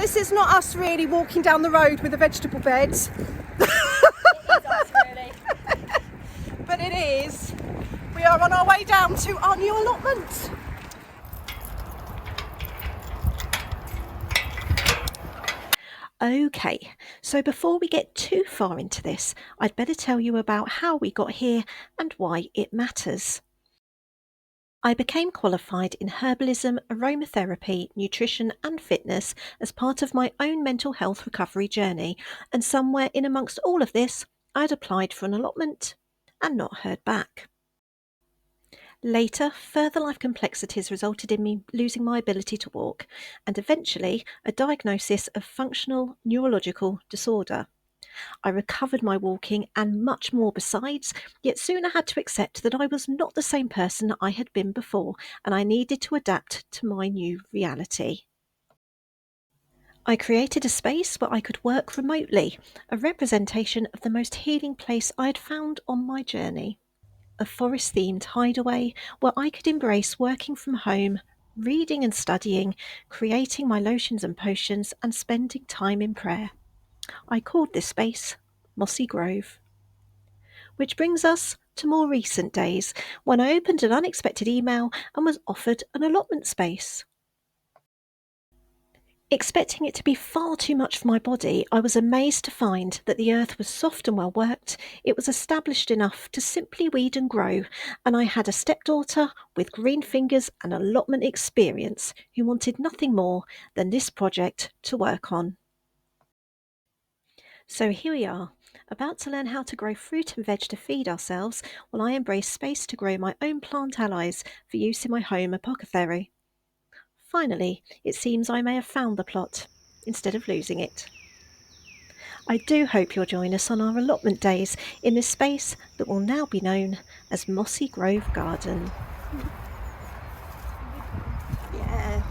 this is not us really walking down the road with the vegetable beds. It is us, really. But it is. We are on our way down to our new allotment. Okay, so before we get too far into this, I'd better tell you about how we got here and why it matters. I became qualified in herbalism, aromatherapy, nutrition and fitness as part of my own mental health recovery journey, and somewhere in amongst all of this, I'd applied for an allotment and not heard back. Later, further life complexities resulted in me losing my ability to walk, and eventually a diagnosis of functional neurological disorder. I recovered my walking and much more besides, yet soon I had to accept that I was not the same person I had been before, and I needed to adapt to my new reality. I created a space where I could work remotely, a representation of the most healing place I had found on my journey. A forest-themed hideaway where I could embrace working from home, reading and studying, creating my lotions and potions, and spending time in prayer. I called this space Mossy Grove. Which brings us to more recent days, when I opened an unexpected email and was offered an allotment space. Expecting it to be far too much for my body, I was amazed to find that the earth was soft and well worked, it was established enough to simply weed and grow, and I had a stepdaughter with green fingers and allotment experience who wanted nothing more than this project to work on. So here we are, about to learn how to grow fruit and veg to feed ourselves, while I embrace space to grow my own plant allies for use in my home apothecary. Finally, it seems I may have found the plot, instead of losing it. I do hope you'll join us on our allotment days in this space that will now be known as Mossy Grove Garden. Yeah.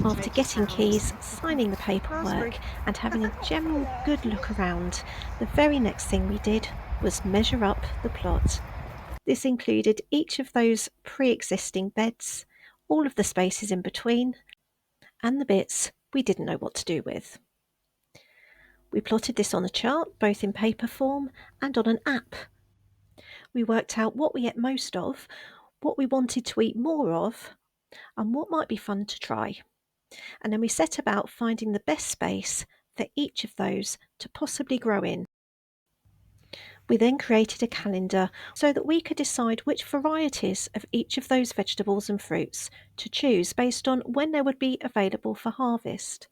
After getting keys, signing the paperwork and having a general good look around, the very next thing we did was measure up the plot. This included each of those pre-existing beds, all of the spaces in between, and the bits we didn't know what to do with. We plotted this on a chart, both in paper form and on an app. We worked out what we ate most of, what we wanted to eat more of, and what might be fun to try. And then we set about finding the best space for each of those to possibly grow in. We then created a calendar so that we could decide which varieties of each of those vegetables and fruits to choose based on when they would be available for harvest.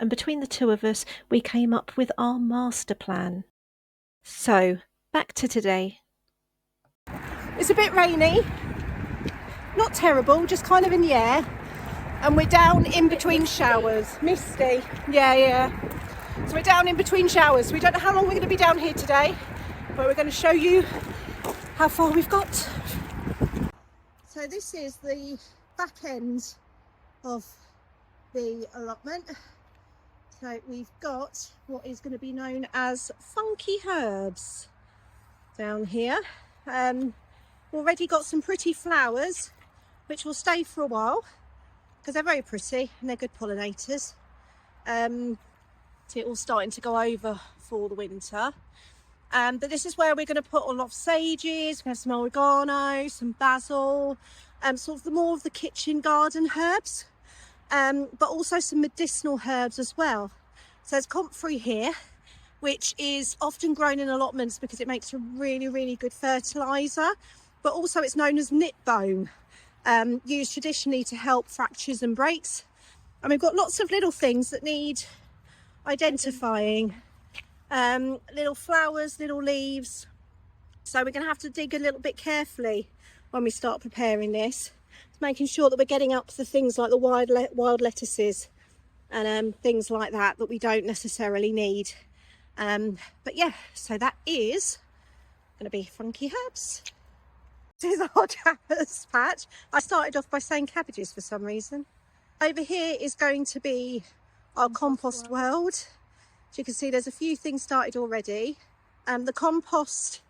And between the two of us, we came up with our master plan. So, back to today. It's a bit rainy, not terrible, just kind of in the air, and we're down in between showers. Misty, yeah. So we're down in between showers. We don't know how long we're going to be down here today, but we're going to show you how far we've got. So this is the back end of the allotment. So we've got what is going to be known as funky herbs down here. Already got some pretty flowers which will stay for a while because they're very pretty and they're good pollinators. See, it all starting to go over for the winter. But this is where we're going to put a lot of sages, we have some oregano, some basil, sort of the more of the kitchen garden herbs, but also some medicinal herbs as well. So there's comfrey here, which is often grown in allotments because it makes a really good fertiliser, but also it's known as knit bone, used traditionally to help fractures and breaks. And we've got lots of little things that need identifying. Little flowers, little leaves, so we're going to have to dig a little bit carefully when we start preparing this, making sure that we're getting up the things like the wild lettuces and things like that we don't necessarily need. But yeah, so that is going to be funky herbs. This is our cabbage patch. I started off by saying cabbages for some reason. Over here is going to be our compost world. As you can see, there's a few things started already. The compost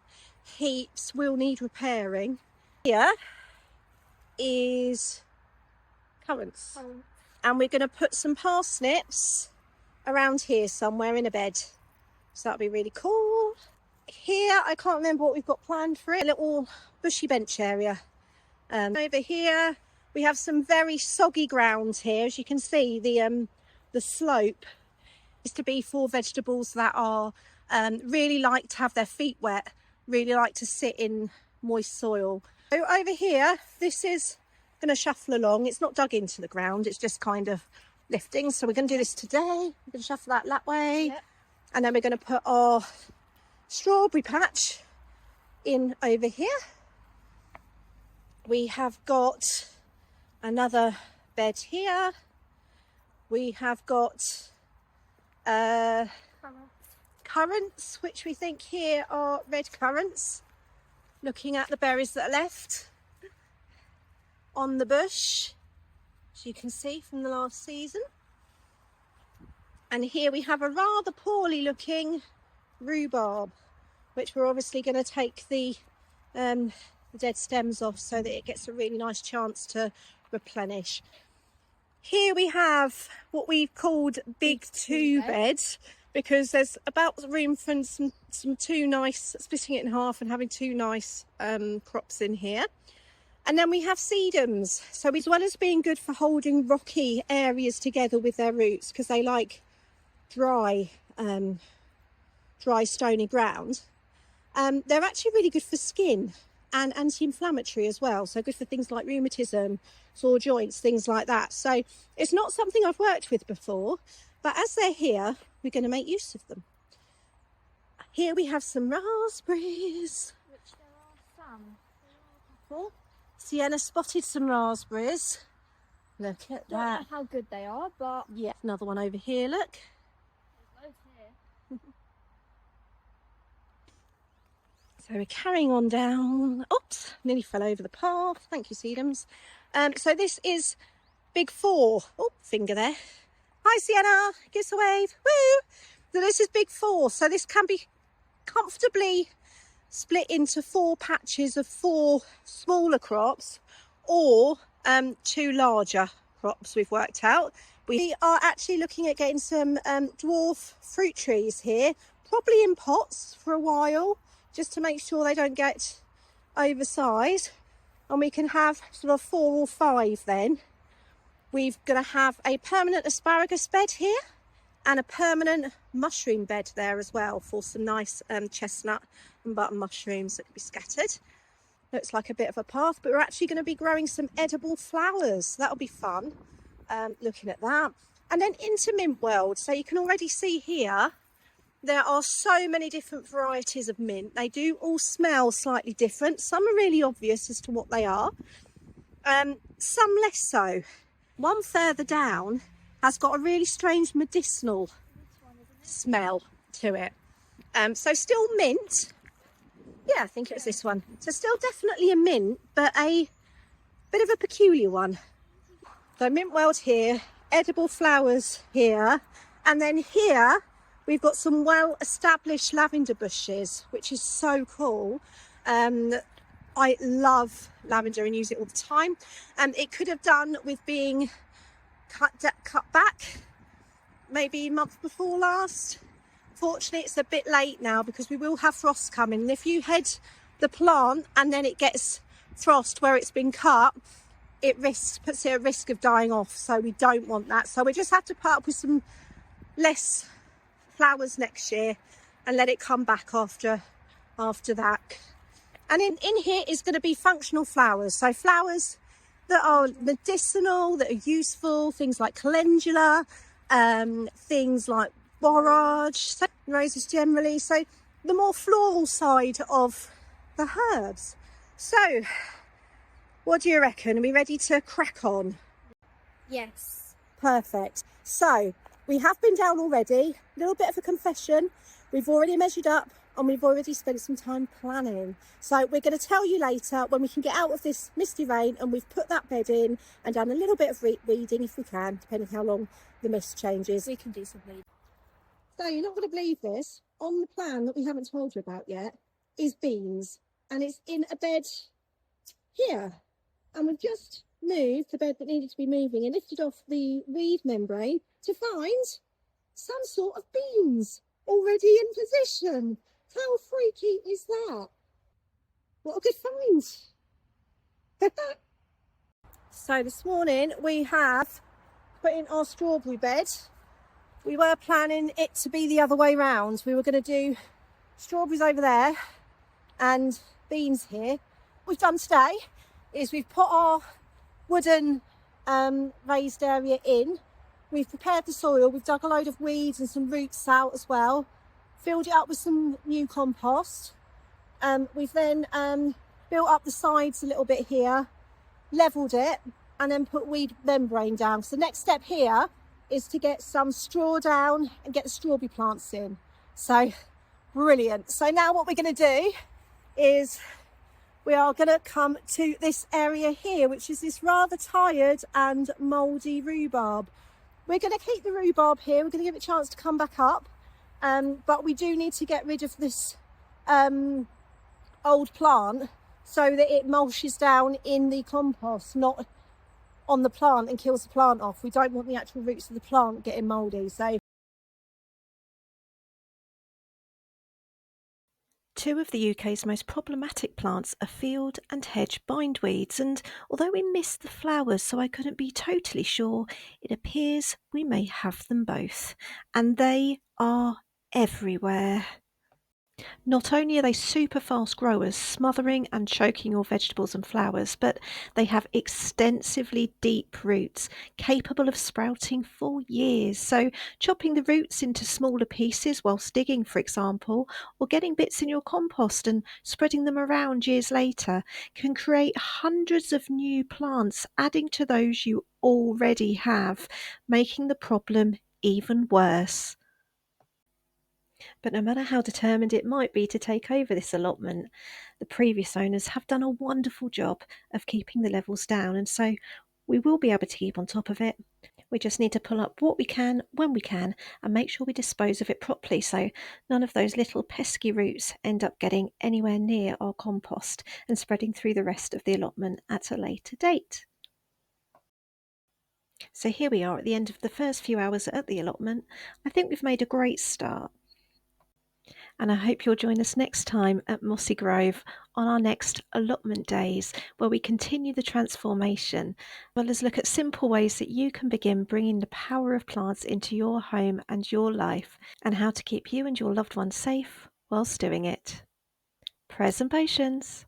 heaps will need repairing. Here is currants. And we're going to put some parsnips around here somewhere in a bed. So that'll be really cool. Here, I can't remember what we've got planned for it. A little bushy bench area. Over here, we have some very soggy ground here. As you can see, the slope is to be for vegetables that are really like to have their feet wet, really like to sit in moist soil. So over here, this is going to shuffle along. It's not dug into the ground, it's just kind of lifting. So we're going to do this today. We're going to shuffle that way. Yep. And then we're going to put our strawberry patch in over here. We have got another bed here. We have got currants, which we think here are red currants. Looking at the berries that are left on the bush, as you can see from the last season. And here we have a rather poorly looking rhubarb, which we're obviously going to take the dead stems off so that it gets a really nice chance to replenish. Here we have what we've called big two beds, because there's about room for some two nice, splitting it in half and having two nice crops in here. And then we have sedums. So as well as being good for holding rocky areas together with their roots, because they like dry stony ground, they're actually really good for skin and anti-inflammatory as well. So good for things like rheumatism, sore joints, things like that. So it's not something I've worked with before, but as they're here, we're going to make use of them. Here we have some raspberries. Which there are some. Sienna spotted some raspberries. Look at that. Don't know how good they are, but yeah, another one over here, look. there's loads here. So we're carrying on down. Oops, nearly fell over the path. Thank you, sedums. So this is big 4. Oh, finger there. Hi, Sienna. Give us a wave. Woo! So this is big 4. So this can be comfortably split into 4 patches of 4 smaller crops, or 2 larger crops we've worked out. We are actually looking at getting some dwarf fruit trees here, probably in pots for a while, just to make sure they don't get oversized. And we can have sort of 4 or 5 then. We're going to have a permanent asparagus bed here and a permanent mushroom bed there as well for some nice chestnut and button mushrooms that can be scattered. Looks like a bit of a path, but we're actually going to be growing some edible flowers. That'll be fun, looking at that. And then into mint world. So you can already see here, there are so many different varieties of mint. They do all smell slightly different. Some are really obvious as to what they are. Some less so. One further down has got a really strange medicinal smell to it. So still mint. Yeah, I think it was this one. So still definitely a mint, but a bit of a peculiar one. So mint world here, edible flowers here, and then here we've got some well-established lavender bushes, which is so cool. I love lavender and use it all the time. It could have done with being cut back maybe a month before last. Fortunately, it's a bit late now because we will have frost coming. And if you head the plant and then it gets frost where it's been cut, it puts it at risk of dying off. So we don't want that. So we just have to put up with some less flowers next year and let it come back after that. And in here is going to be functional flowers. So flowers that are medicinal, that are useful, things like calendula, things like borage, roses generally. So the more floral side of the herbs. So what do you reckon? Are we ready to crack on? Yes. Perfect. So we have been down already. A little bit of a confession. We've already measured up and we've already spent some time planning. So we're going to tell you later when we can get out of this misty rain and we've put that bed in and done a little bit of weeding if we can, depending how long the mist changes. We can do some weeding. So you're not going to believe this. On the plan that we haven't told you about yet is beans. And it's in a bed here. And we've just moved the bed that needed to be moving and lifted off the weed membrane to find some sort of beans already in position. How freaky is that? What a good find. So this morning we have put in our strawberry bed. We were planning it to be the other way round. We were going to do strawberries over there and beans here. What we've done today is we've put our wooden raised area in. We've prepared the soil. We've dug a load of weeds and some roots out as well. Filled it up with some new compost. We've then built up the sides a little bit here, levelled it, and then put weed membrane down. So the next step here is to get some straw down and get the strawberry plants in. So brilliant. So now what we're going to do is we are going to come to this area here, which is this rather tired and mouldy rhubarb. We're going to keep the rhubarb here. We're going to give it a chance to come back up. But we do need to get rid of this old plant so that it mulches down in the compost, not on the plant and kills the plant off. We don't want the actual roots of the plant getting mouldy. So two of the UK's most problematic plants are field and hedge bindweeds, and although we missed the flowers so I couldn't be totally sure, it appears we may have them both, and they are everywhere. Not only are they super fast growers, smothering and choking your vegetables and flowers, but they have extensively deep roots, capable of sprouting for years. So chopping the roots into smaller pieces whilst digging, for example, or getting bits in your compost and spreading them around years later can create hundreds of new plants, adding to those you already have, making the problem even worse. But no matter how determined it might be to take over this allotment, the previous owners have done a wonderful job of keeping the levels down, and so we will be able to keep on top of it. We just need to pull up what we can when we can and make sure we dispose of it properly so none of those little pesky roots end up getting anywhere near our compost and spreading through the rest of the allotment at a later date. So here we are at the end of the first few hours at the allotment. I think we've made a great start. And I hope you'll join us next time at Mossy Grove on our next allotment days, where we continue the transformation, as well as look at simple ways that you can begin bringing the power of plants into your home and your life, and how to keep you and your loved ones safe whilst doing it. Prayers and patience.